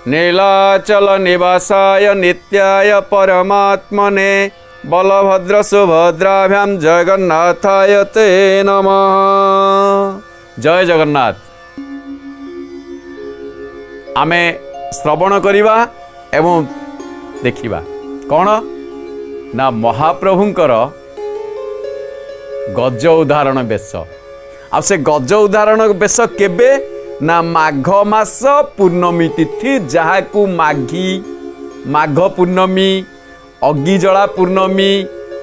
नीलाचल निवासाय नित्याय परमात्मने बलभद्र सुभद्राभ्यां जगन्नाथाय ते नमः। जय जगन्नाथ। आमे श्रवण करिबा एवं देखिबा कौन ना महाप्रभुंकर गज उदाहरण बेश। आ से गज उदाहरण बेश केबे ना माघ मास पूर्णमी तिथि जहाकू माघी माघ पूर्णमी अग्निजला पूर्णमी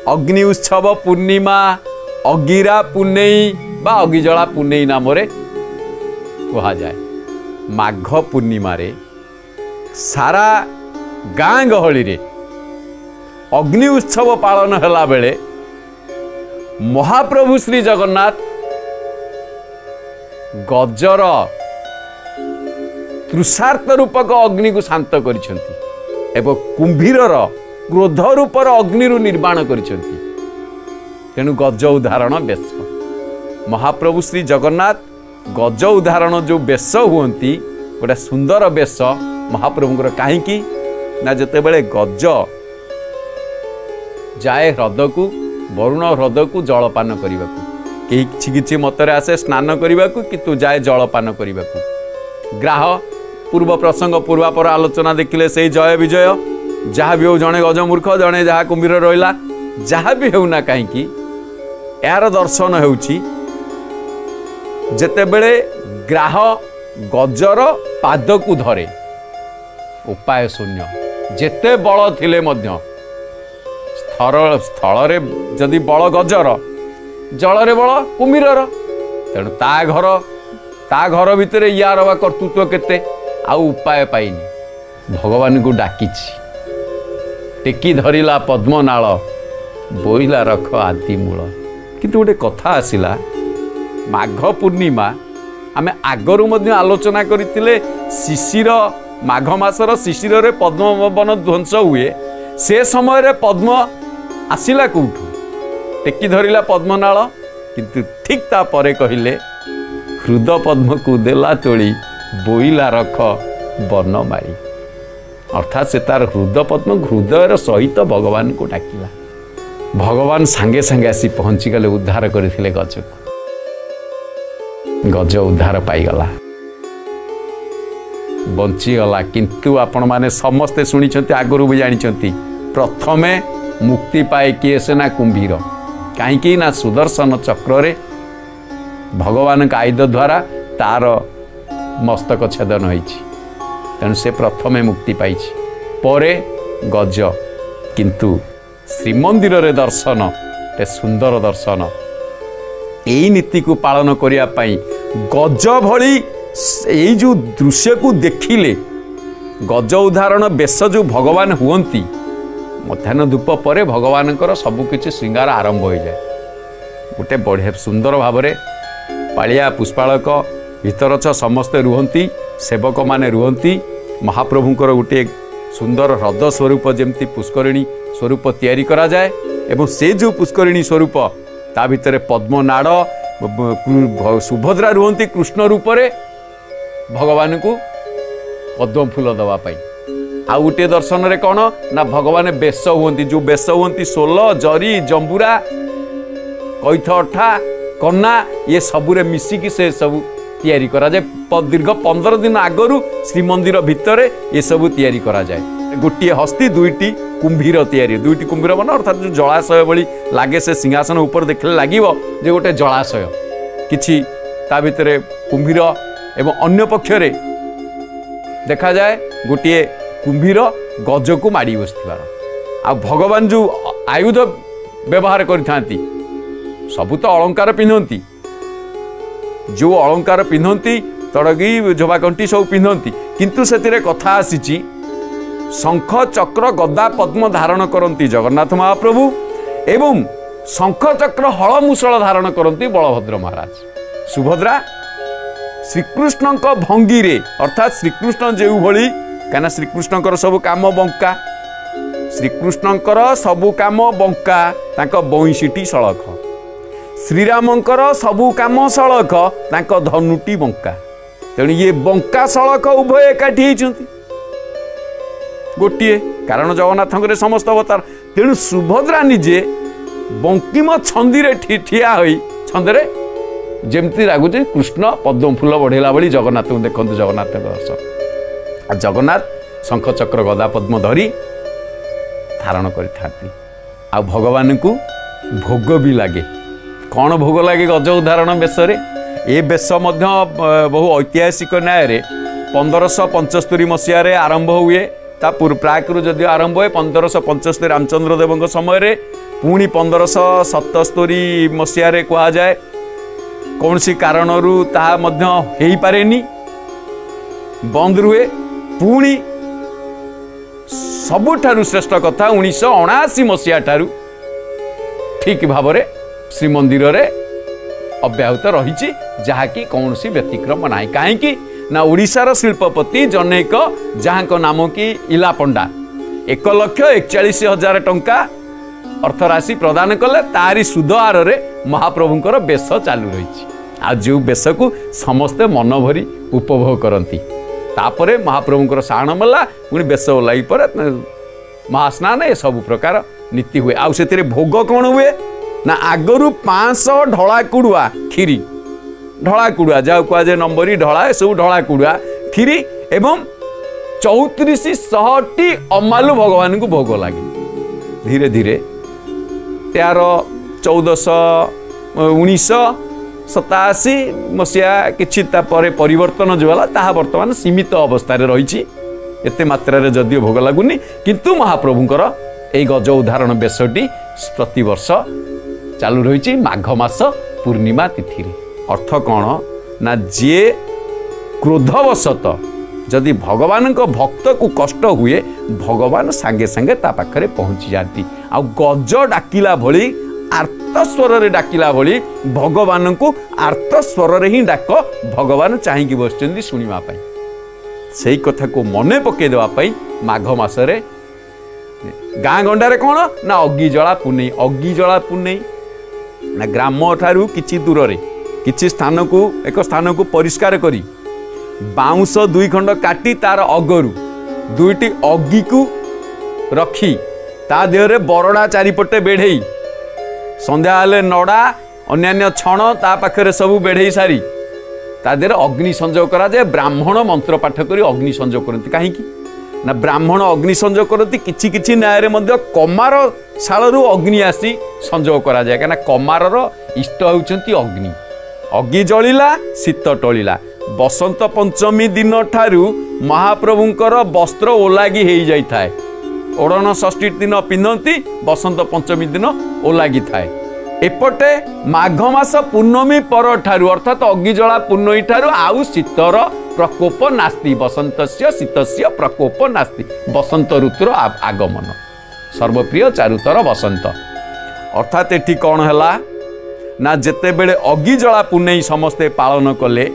अग्नि उत्सव पूर्णिमा अगिरा पुनेई बा अग्निजला पुनेई नाम कहा जाए। माघ पूर्णिमा रे सारा गाँ गहली रे अग्नि उत्सव पालन हला बेले महाप्रभु श्री जगन्नाथ गजर तृषार्थ रूपक अग्नि को शांत करिसेंती एवं कुंभीरर क्रोध रूपर अग्नि निर्माण करिसेंती। तेणु गज उदाहरण बेश महाप्रभु श्री जगन्नाथ गज उदाहरण जो बेश हुंती गोटे सुंदर बेश महाप्रभुंकर कहीं ना जितेबले गज जाए ह्रद को वरुण ह्रद को जलपान करने किछि किछि मतरे आसे स्नान करने किंतु जाए जलपान करने ग्राह पूर्व प्रसंग पूर्वापर आलोचना देखिले से जय विजय जहाँ भी हो जड़े गजमूर्ख जड़े जहाँ कुंभीर रहा जहाँ भी होना कहीं यार दर्शन होउची जेतेबेले ग्राह गजर पाद को धरे उपाय शून्य जेते बल थिले मध्य स्थल रे जदि बल गजर जल रे बल कुंभीरर तेणु ता घर भितर यार बा कर्तृत्व केते आउ उपाय पाइनी भगवान को डाकिछि टेकी धरिला पद्मनाल बोइला रख आदि मूल। किंतु गोटे कथा आसिला माघ पूर्णिमा आमे आगरू मध्य आलोचना करथिले शिशिर माघ मासर शिशिर रे पद्मवन ध्वंस हुए से समय रे पद्म आसिला कोठू टेकी धरिला पद्मनाल किंतु ठीक ता परे कहिले हृद पद्म को देला तोली बोइला रख बनमाली अर्थात से तार हृद पद्म हृदय सहित भगवान को डाकिला भगवान सांगे सांगे आसी पहुंची गले उद्धार करथिले गज को गज उद्धार पाईगला बंचीगला। किंतु आपण माने समस्ते शुणी आगरू भी जानी प्रथमे मुक्ति पाए किए से ना कुंभीर कहीं ना सुदर्शन चक्र रे भगवान का आयुध द्वारा तार मस्तक छेदन होइछि तेणु से प्रथमे मुक्ति पाइछि परे गज। किंतु श्रीमंदिर रे दर्शन ए सुंदर दर्शन यही नीति को पालन करिया पाई गज भली यही जो दृश्य को देखिले गज उदाहरण बेश जो भगवान हुंती मध्याह्न धूप पर भगवान सबकि श्रृंगार आरंभ हो जाए गोटे बढ़िया सुंदर भाव में पालिया पुष्पालक भीतरच समस्ते रुहंती सेवक माने रुहंती महाप्रभुंकर गोटे सुंदर ह्रद स्वरूप जमती पुष्करिणी स्वरूप तैयारी करा जाए एवं से जो पुष्करिणी स्वरूप ता भितर पद्मनाड़ सुभद्रा रुहंती कृष्ण रूप रे भगवान को पद्म फूल दवापाई। आ गोटे दर्शन रे कौन ना भगवान बेश हुंती जो बेश हुंती सोल जरी जंबुरा कैथ अठा कन्ना ये सबुरे मिसिकी से सब तैयारी करा जाए दीर्घ 15 दिन आगरू श्रीमंदिर भितर ये सब तैयारी करा जाए गोटे हस्ती दुईटी कुंभीर तैयारी दुईटी कुंभीर मन अर्थात जो जलाशय भली लागे से सिंहासन ऊपर देखले लागिवो जे गोटे जलाशय किछि ता भितर कुंभीर एवं अन्य पक्षरे देखा जाए गोटे कुंभीर गज को माड़ी बसथिबार आ भगवान जो आयुध व्यवहार करिथांती सबु तो अलंकार पिंधती जो अलंकार पिंधती तड़गी झोबाकंठी सब पिंधती किंतु से कथा आसी शंख चक्र गदा पद्म धारण करती जगन्नाथ महाप्रभु एवं शंख चक्र हल मुसल धारण करती बलभद्र महाराज सुभद्रा श्रीकृष्ण भंगी रे अर्थात श्रीकृष्ण जो भली कहीं श्रीकृष्ण सब काम बंका श्रीकृष्णकर सबु काम बंका तांको बंशीटी सड़क श्रीरामंकर सबु काम सड़क तांको धनुटी बंका तेणु ये बंका सड़क उभय एकाठी होती गोटे कारण जगन्नाथ समस्त अवतार तेणु सुभद्रा निजे बंकिम छंदी ठिया हो छंदे जमती लगुच कृष्ण पद्म फूल बढ़ेला भाई जगन्नाथ को देखते जगन्नाथ दर्शन जगन्नाथ शंख चक्र गदा पद्म धरी धारण करते आ भगवान को भोग भी लगे कौन भोग लगे गज उदाहरण बेश ए बेश बहु ऐतिहासिक न्याय 1575 मसीह आरंभ हुए प्राकु जदि आरंभ हुए 1575 रामचंद्र देव समय पुणी 1577 मसीह कह जाए कौन सी कारण हो पारे बंद रुहे पुणी सबुठारु श्रेष्ठ कथा 1979 मसीहा ठारू ठीक भाव में श्रीमंदिर रे अब्याहत रही जहाँकि कौन सी व्यतिक्रम ना कहीं ना ओडिशार शिल्पपति जनैक जहाँ नाम कि इला पंडा 1,41,000 टंका अर्थराशि प्रदान कले तारी सुध आर महाप्रभुंकर बेश चालू रही आ जो बेश को समस्ते मन भरी उपभोग करती तापरे महाप्रभुंकर साण मला पुणी बेश ओल्ल पर महास्नान ये सब प्रकार नीति हुए आउ से भोग कौन हुए ना आगरू 500 ढला कुड़ुआ खीरी ढला कुड़ुआ जहाँ कहुए नंबरी ढला सब ढला कुड़ुआ खीरी एवं 3400 अमालु भगवान को भोग लगे धीरे धीरे 1987 मसीहा किछि परिवर्तन जो है बर्तमान सीमित अवस्था रही एते मात्रा जदिव भोग लगुनि किंतु महाप्रभुंकर यही गज उदाहरण बेशटी प्रतिवर्ष चालू रही माघ मास पूर्णिमा तिथि अर्थ कौन ना जे क्रोधवशत जदि भगवान को भक्त को कष्ट हुए भगवान सांगे सांगे ता पाखरे पहुंची जाती आ गज डाकिला भली आर्त स्वर डाकिला भली भगवान को आर्त स्वर ही डाक भगवान चाहिए बसचंदी शुणा से कथा को मने पकई देवाई माघ मसरे गाँ गंडारे कौन ना अग्गिजला पुनई ना ग्राम ठारू किछि दूर रे किछि स्थान को एक स्थान को परिष्कार करी बाउंश 2 खंड काटी तार अगरु 2टी अग्गी को रखी ता देहरे बरड़ा चारिपटे बेढ़ई संध्या हेले नड़ा अन्यान्य छण ता पाखरे सब बेढ़ई सारी ता देहरे अग्नि संजोग करा जाए ब्राह्मण मंत्र पाठ करी अग्नि संजोग करती कहीं ना ब्राह्मण अग्नि संजोग करती किछि किछि न्याय मध्य कमार शालू अग्नि आसी संजोग करा जाए कहीं कमार इष्ट होउछंती अग्नि अग्नि जलिला शीत टलिला बसंत पंचमी दिन ठारू महाप्रभुंकर वस्त्र ओलागी हो जाई थाए ओढ़न षष्ठी दिन पिंधती बसंत पंचमी दिन ओलागी थाए एपटे माघ मास पूर्णमी पर ठारू अर्थात अग्निजला पूर्णमी ठारू आउ शीतर प्रकोप नास्ति बसंतस्य शीतस्य प्रकोप नास्ति बसंत ऋतुर आगमन सर्वप्रिय चारुतर बसंत अर्थात एठी कौन है ना जेते बेले अग्निजला पूर्णमी समस्ते पालन कले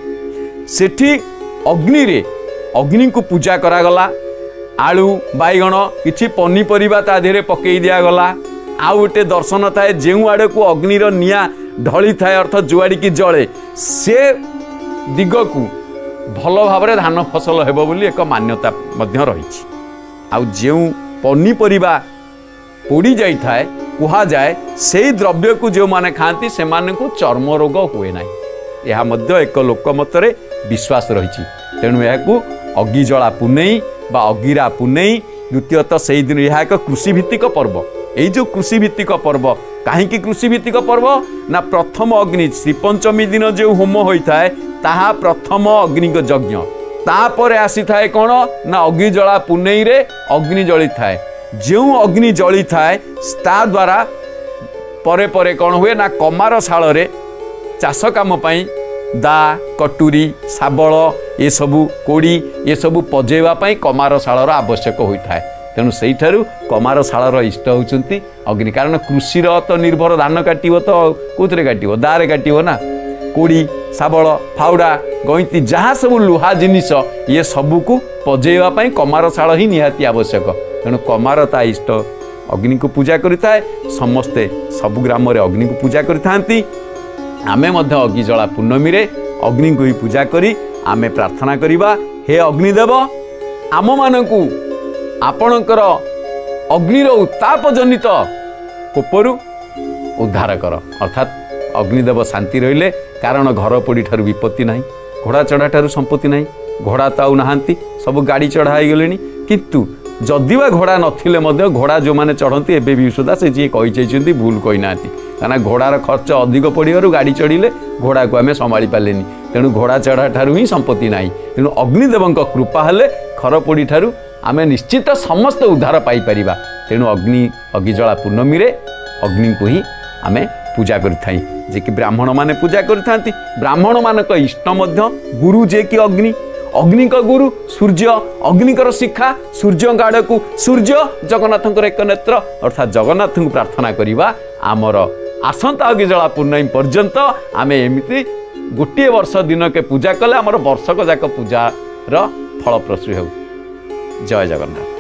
सेठी अग्नि को पूजा करागला आलू बैगण किछि पनीपरिबा ता देहरे पकई दिया गला आ गोटे दर्शन थाए जो आड़ को अग्निर निया ढली थाए अर्थात जुआड़ी की जले से दिग को भल भाव धान फसल हेबो बोली एक मान्यता मध्य रही आ जो पनीपरिबा पोड़ी जाई थाए कहा जाए से द्रव्य को जो माने खाती से माने को चर्म रोग हुए ना यह मध्य एक लोकमत विश्वास रही तेणु यह अग्निजला पुनई बा अगिरा पुनई द्वितीयतः से दिन यह एक कृषिभित्तिक पर्व यही जो कृषिभित्तिक पर्व कहीं कृषिभित्तिक पर्व ना प्रथम अग्नि श्रीपंचमी दिन जो होम होता है ताहा प्रथम अग्नि यज्ञ तापर आसी थाए कौन ना अग्निजला पुनई रे अग्नि जली थाए जो अग्नि जली थाए ता द्वारा परे परे कौन हुए ना कमार शाल रे चाष काम पाई दा कटुरी शाबल ये सबू कोड़ी ये सबू पजेवाई कमार शालर आवश्यक होता है तेणु से कमार शालर इष्ट होती अग्नि कारण कृषि तो निर्भर धान काटो तो कौन काटो दारे काटो ना कोड़ी शाबल फाउड़ा गईती जहाँ सब लुहा जिनिस ये सबू को पजेवाई कमार शाल ही निहाती आवश्यक तेणु कमार ता इष्ट अग्नि को पूजा करिथाए समस्ते सबु ग्राम रे अग्नि को पूजा करिथांती आमे मध्य अग्निजला पूर्णमी रे अग्नि को ही पूजा करी आमे प्रार्थना करिबा हे अग्निदेव आम मानकू आपणकर अग्निर उत्ताप जनित कोपरु उद्धार कर अर्थात अग्निदेव शांति रहिले कारण घर पोड़ी ठार विपत्ति ना घोड़ा चढ़ा ठार संपत्ति ना घोड़ा तो आउना सब गाड़ी चढ़ाई गले किंतु जदिवा घोड़ा नथिले मध्य घोड़ा जो मैंने चढ़ती एवं भी सुधा से जी कही भूल कही ना कहीं घोड़ार खर्च अधिक पड़ू गाड़ी चढ़िले घोड़ा को आम संभाली पारे तेणु घोड़ा चढ़ा ठार ही संपत्ति ना तेणु अग्निदेव कृपा हेले खरपोड़ी ठारू आम निश्चित समस्त उद्धार पाई तेणु अग्निजला पूर्णमी अग्नि को ही आम पूजा करें जे कि ब्राह्मण माने पूजा करते ब्राह्मण मानक इष्ट गुरु जे कि अग्नि अग्नि का गुरु सूर्य अग्निकर शिखा सूर्य आड़ को सूर्य जगन्नाथ एक नेत्र अर्थात जगन्नाथ को प्रार्थना करवा आमर आसंता अग्निजला पूर्णमी पर्यंत आम एमती गोटे वर्ष दिन के पूजा कले आमर वर्षक जाक पूजार फलप्रसू हो। जय जगन्नाथ।